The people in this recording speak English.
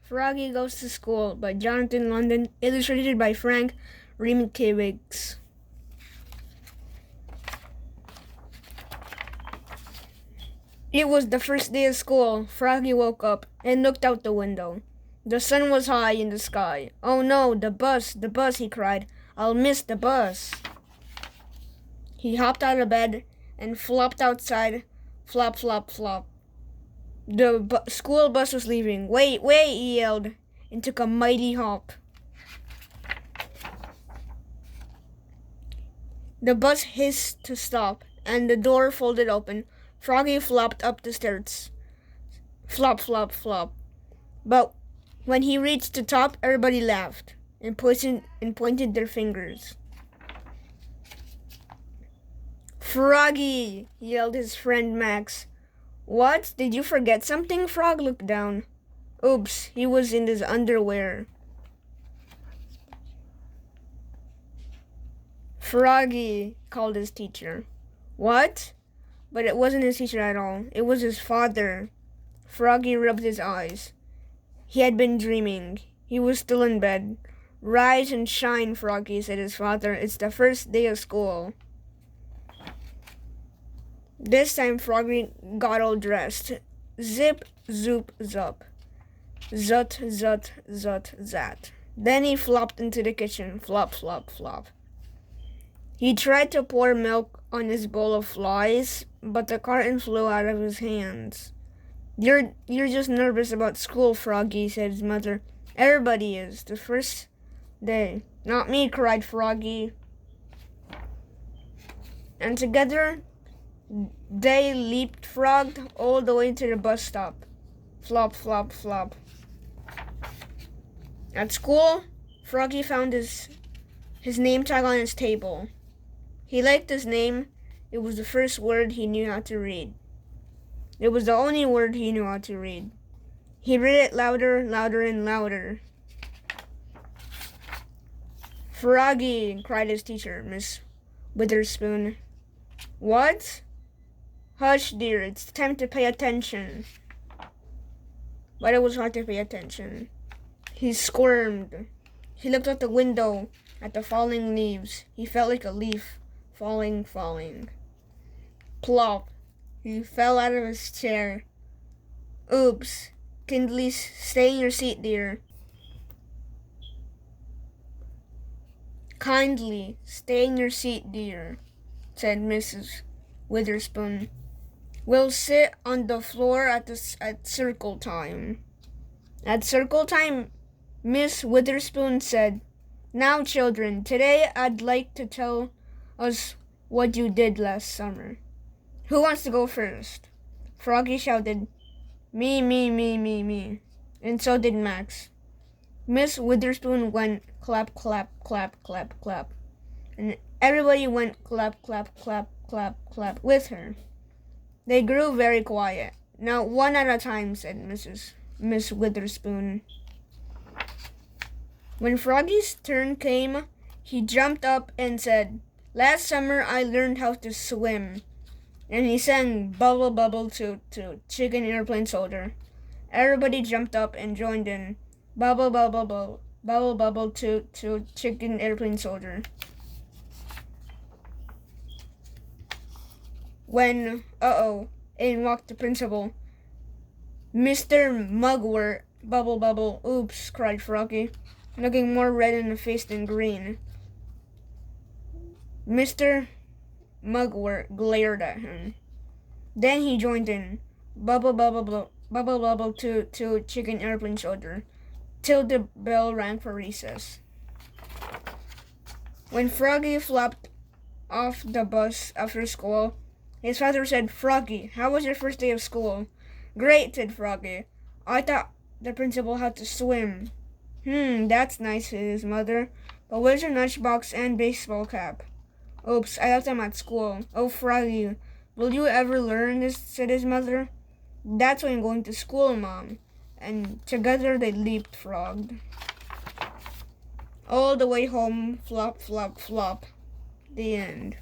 Froggy Goes to School by Jonathan London, illustrated by Frank Riemkiewicz. It was the first day of school. Froggy woke up and looked out the window. The sun was high in the sky. "Oh no, the bus, he cried. "I'll miss the bus." He hopped out of bed and flopped outside. Flop, flop, flop. The school bus was leaving. "Wait, wait," he yelled, and took a mighty hop. The bus hissed to stop, and the door folded open. Froggy flopped up the stairs. Flop, flop, flop. But when he reached the top, everybody laughed and pointed their fingers. "Froggy!" yelled his friend Max. "What? Did you forget something?" Frog looked down. Oops, he was in his underwear. "Froggy," called his teacher. "What?" But it wasn't his teacher at all. It was his father. Froggy rubbed his eyes. He had been dreaming. He was still in bed. "Rise and shine, Froggy," said his father. "It's the first day of school." This time Froggy got all dressed. Zip, zoop, zup. Zut, zut, zut, zat. Then he flopped into the kitchen. Flop, flop, flop. He tried to pour milk on his bowl of flies, but the carton flew out of his hands. You're just nervous about school, Froggy," said his mother. "Everybody is. The first day." "Not me," cried Froggy. And together they leapfrogged all the way to the bus stop. Flop, flop, flop. At school, Froggy found his name tag on his table. He liked his name. It was the first word he knew how to read. It was the only word he knew how to read. He read it louder, louder, and louder. "Froggy!" cried his teacher, Miss Witherspoon. "What?" "Hush, dear, it's time to pay attention." But it was hard to pay attention. He squirmed. He looked out the window at the falling leaves. He felt like a leaf falling. Plop. He fell out of his chair. "Oops. Kindly stay in your seat, dear." "Kindly stay in your seat, dear," said Mrs. Witherspoon. "We'll sit on the floor at circle time." At circle time, Miss Witherspoon said, "Now, children, today I'd like to tell us what you did last summer. Who wants to go first?" Froggy shouted, "Me, me, me, me, me." And so did Max. Miss Witherspoon went clap, clap, clap, clap, clap. And everybody went clap, clap, clap, clap, clap with her. They grew very quiet. "Now, one at a time," said Miss Witherspoon. When Froggy's turn came, he jumped up and said, "Last summer I learned how to swim." And he sang "Bubble, bubble, toot, toot, chicken airplane soldier." Everybody jumped up and joined in. "Bubble, bubble, bubble, bubble, bubble, toot, toot, chicken airplane soldier." When, in walked the principal. "Mr. Mugwort, bubble, bubble." "Oops," cried Froggy, looking more red in the face than green. Mr. Mugwort glared at him. Then he joined in. "Bubble, bubble, bubble, bubble, bubble, toot, toot, chicken airplane soldier," till the bell rang for recess. When Froggy flopped off the bus after school, his father said, "Froggy, how was your first day of school?" "Great," said Froggy. "I taught the principal how to swim." That's nice," said his mother. "But where's your lunchbox and baseball cap?" "Oops, I left them at school." "Oh, Froggy, will you ever learn this?" said his mother. "That's why I'm going to school, Mom." And together they leapfrogged all the way home. Flop, flop, flop. The end.